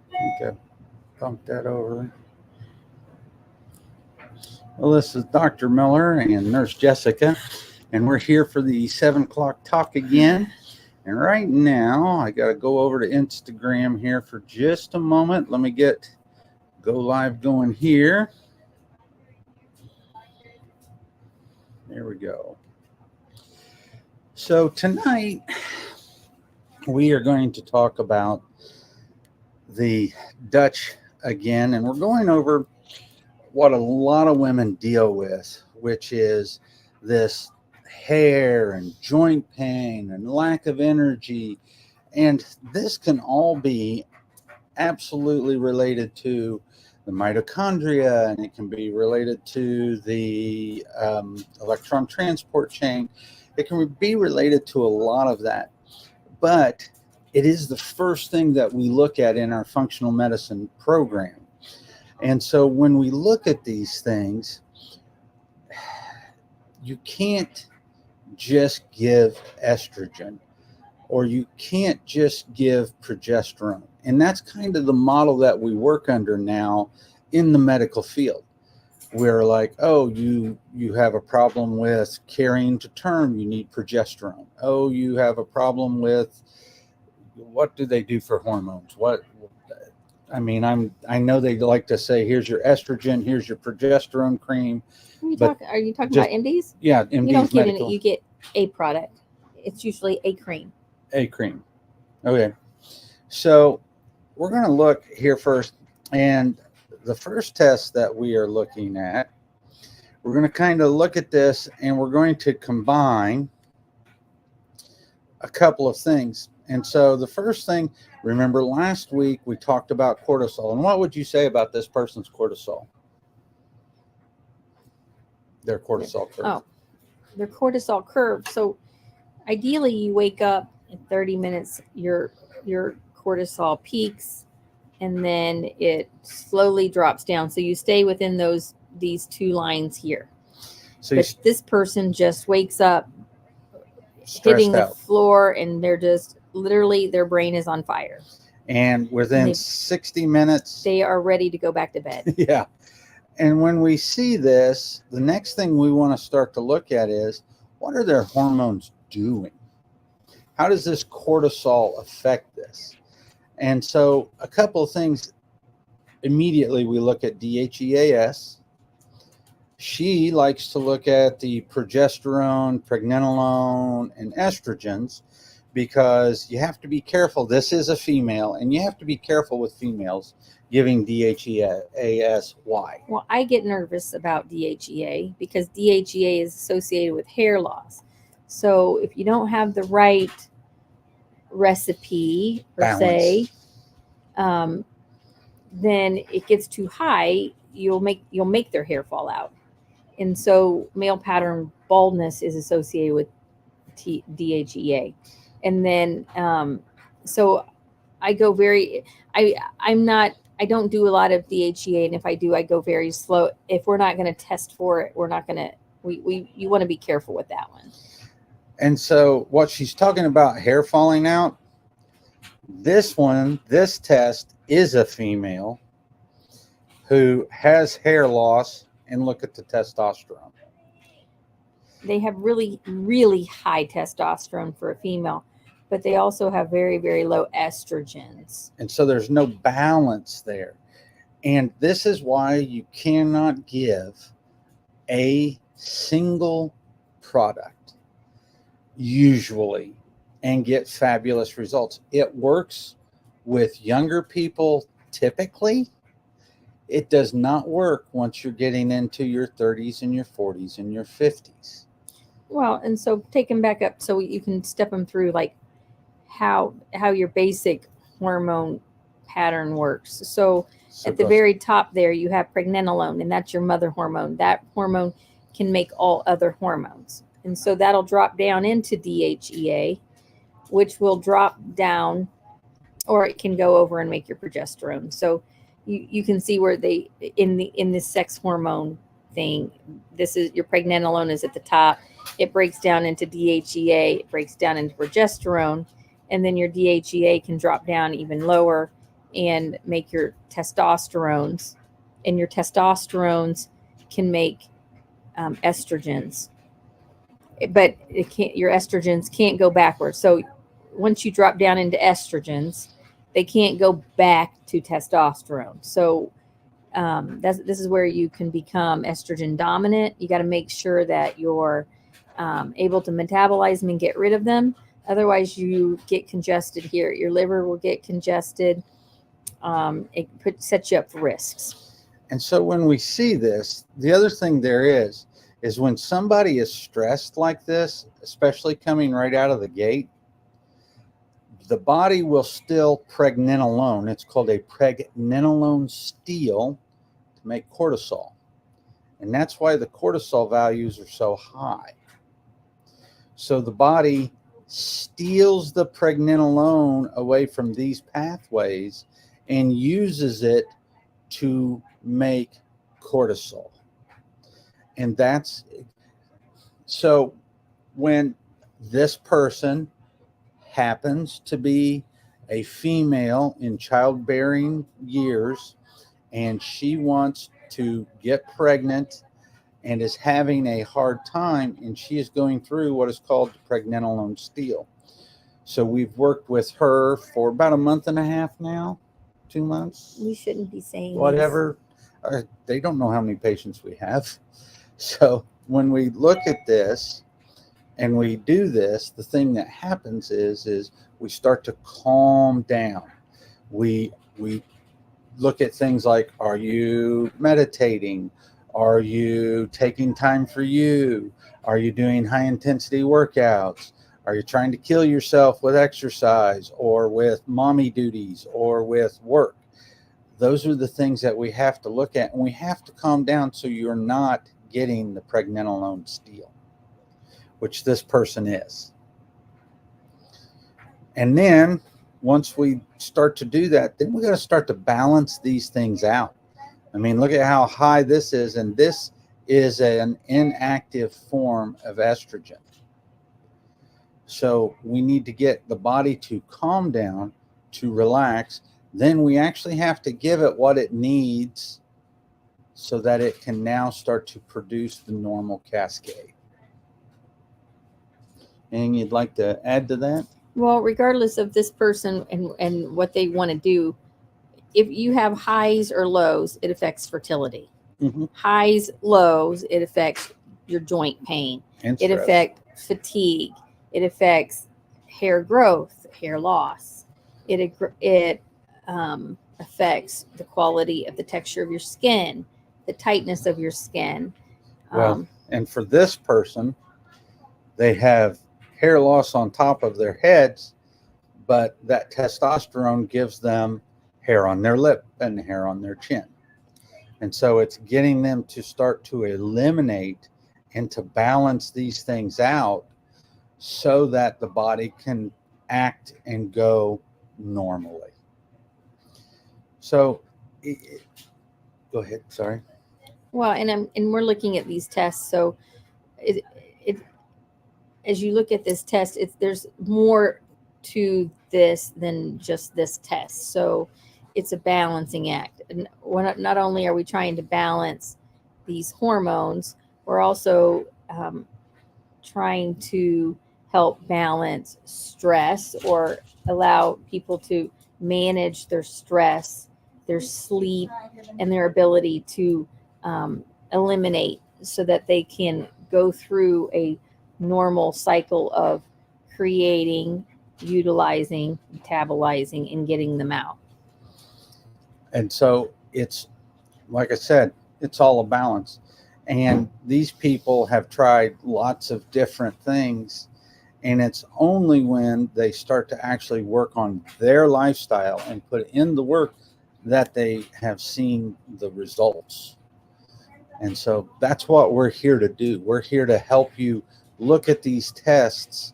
Okay, bump that over. Well, this is Dr. Miller and Nurse Jessica, and we're here for the 7 o'clock talk again. And right now, I got to go over to Instagram here for just a moment. Let me get go live going here. There we go. So tonight, we are going to talk about the Dutch again, and we're going over what a lot of women deal with, which is this hair and joint pain and lack of energy. And this can all be absolutely related to the mitochondria, and it can be related to the electron transport chain. It can be related to a lot of that. But it is the first thing that we look at in our functional medicine program. And so when we look at these things, you can't just give estrogen or you can't just give progesterone. And that's kind of the model that we work under now in the medical field. We're like, oh, you have a problem with carrying to term, you need progesterone. Oh, you have a problem with, what do they do for hormones? I know they like to say, here's your estrogen, here's your progesterone cream. Are you talking about MDs? Yeah, MDs. You don't get medical. You get a product. It's usually a cream. A cream. Okay. So we're going to look here first. And the first test that we are looking at, we're going to kind of look at this and we're going to combine a couple of things. And so the first thing, remember last week we talked about cortisol. And what would you say about this person's cortisol? Their cortisol curve. Oh, their cortisol curve. So ideally you wake up in 30 minutes, your cortisol peaks and then it slowly drops down. So you stay within these two lines here. So this person just wakes up hitting the floor and they're just literally, their brain is on fire. And within 60 minutes, they are ready to go back to bed. Yeah. And when we see this, the next thing we want to start to look at is, what are their hormones doing? How does this cortisol affect this? And so a couple of things, immediately we look at DHEAS. She likes to look at the progesterone, pregnenolone, and estrogens, because you have to be careful. This is a female, and you have to be careful with females giving DHEAS. Why? Well, I get nervous about DHEA because DHEA is associated with hair loss. So if you don't have the right recipe, per se, then it gets too high. You'll make their hair fall out. And so male pattern baldness is associated with DHEA. And then, so I go I don't do a lot of DHEA. And if I do, I go very slow. If we're not going to test for it, you want to be careful with that one. And so what she's talking about, hair falling out, this test is a female who has hair loss, and look at the testosterone. They have really, really high testosterone for a female, but they also have very, very low estrogens. And so there's no balance there. And this is why you cannot give a single product, usually, and get fabulous results. It works with younger people typically. It does not work once you're getting into your 30s and your 40s and your 50s. Well, and so take them back up so you can step them through like how your basic hormone pattern works. So at the very top there, you have pregnenolone, and that's your mother hormone. That hormone can make all other hormones. And so that'll drop down into DHEA, which will drop down, or it can go over and make your progesterone. So you can see where they, in this sex hormone thing, this is your pregnenolone is at the top. It breaks down into DHEA, it breaks down into progesterone, and then your DHEA can drop down even lower and make your testosterones, and your testosterones can make estrogens, but it can't. Your estrogens can't go backwards. So once you drop down into estrogens, they can't go back to testosterone. So this is where you can become estrogen dominant. You got to make sure that you're able to metabolize them and get rid of them. Otherwise, you get congested here. Your liver will get congested. Sets you up for risks. And so when we see this, the other thing there is when somebody is stressed like this, especially coming right out of the gate, the body will still pregnenolone. It's called a pregnenolone steal to make cortisol. And that's why the cortisol values are so high. So the body steals the pregnenolone away from these pathways and uses it to make cortisol. And that's so when this person happens to be a female in childbearing years and she wants to get pregnant and is having a hard time, and she is going through what is called the pregnenolone steal. So we've worked with her for about a month and a half now, 2 months. We shouldn't be saying whatever. They don't know how many patients we have. So when we look at this and we do this, the thing that happens is we start to calm down. We look at things like, are you meditating? Are you taking time for you? Are you doing high intensity workouts? Are you trying to kill yourself with exercise or with mommy duties or with work? Those are the things that we have to look at, and we have to calm down so you're not getting the pregnenolone steal, which this person is. And then once we start to do that, then we got to start to balance these things out. I mean, look at how high this is, and this is an inactive form of estrogen. So we need to get the body to calm down, to relax. Then we actually have to give it what it needs so that it can now start to produce the normal cascade. Anything you'd like to add to that? Well, regardless of this person and what they want to do, if you have highs or lows, it affects fertility. Mm-hmm. Highs, lows, it affects your joint pain. It affects fatigue. It affects hair growth, hair loss. It affects the quality of the texture of your skin, the tightness of your skin. Well, and for this person, they have hair loss on top of their heads, but that testosterone gives them hair on their lip and hair on their chin. And so it's getting them to start to eliminate and to balance these things out so that the body can act and go normally. So go ahead, sorry. Well, and we're looking at these tests. So as you look at this test, there's more to this than just this test. So it's a balancing act. And not only are we trying to balance these hormones, we're also trying to help balance stress or allow people to manage their stress, their sleep, and their ability to eliminate so that they can go through a normal cycle of creating, utilizing, metabolizing, and getting them out. And so it's, like I said, it's all a balance. And these people have tried lots of different things. And it's only when they start to actually work on their lifestyle and put in the work that they have seen the results. And so that's what we're here to do. We're here to help you look at these tests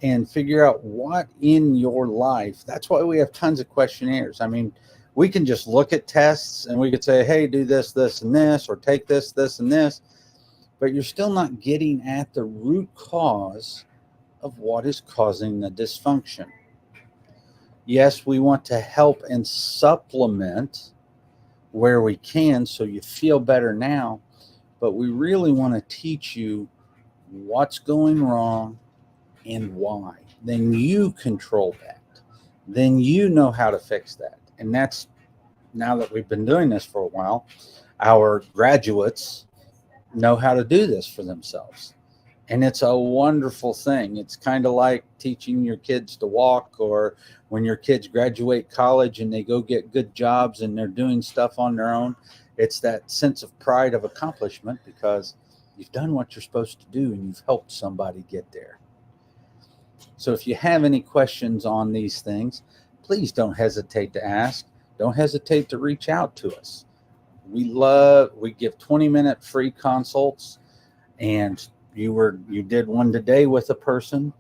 and figure out what in your life. That's why we have tons of questionnaires. I mean, we can just look at tests and we could say, hey, do this, this, and this, or take this, this, and this. But you're still not getting at the root cause of what is causing the dysfunction. Yes, we want to help and supplement where we can so you feel better now, but we really want to teach you what's going wrong and why. Then you control that. Then you know how to fix that. And that's, now that we've been doing this for a while, our graduates know how to do this for themselves. And it's a wonderful thing. It's kind of like teaching your kids to walk, or when your kids graduate college and they go get good jobs and they're doing stuff on their own. It's that sense of pride of accomplishment because you've done what you're supposed to do and you've helped somebody get there. So if you have any questions on these things, please don't hesitate to ask. Don't hesitate to reach out to us. We give 20-minute free consults, and you did one today with a person,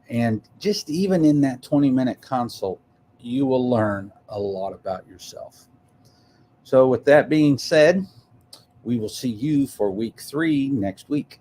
and just even in that 20-minute consult, you will learn a lot about yourself. So with that being said, we will see you for week 3 next week.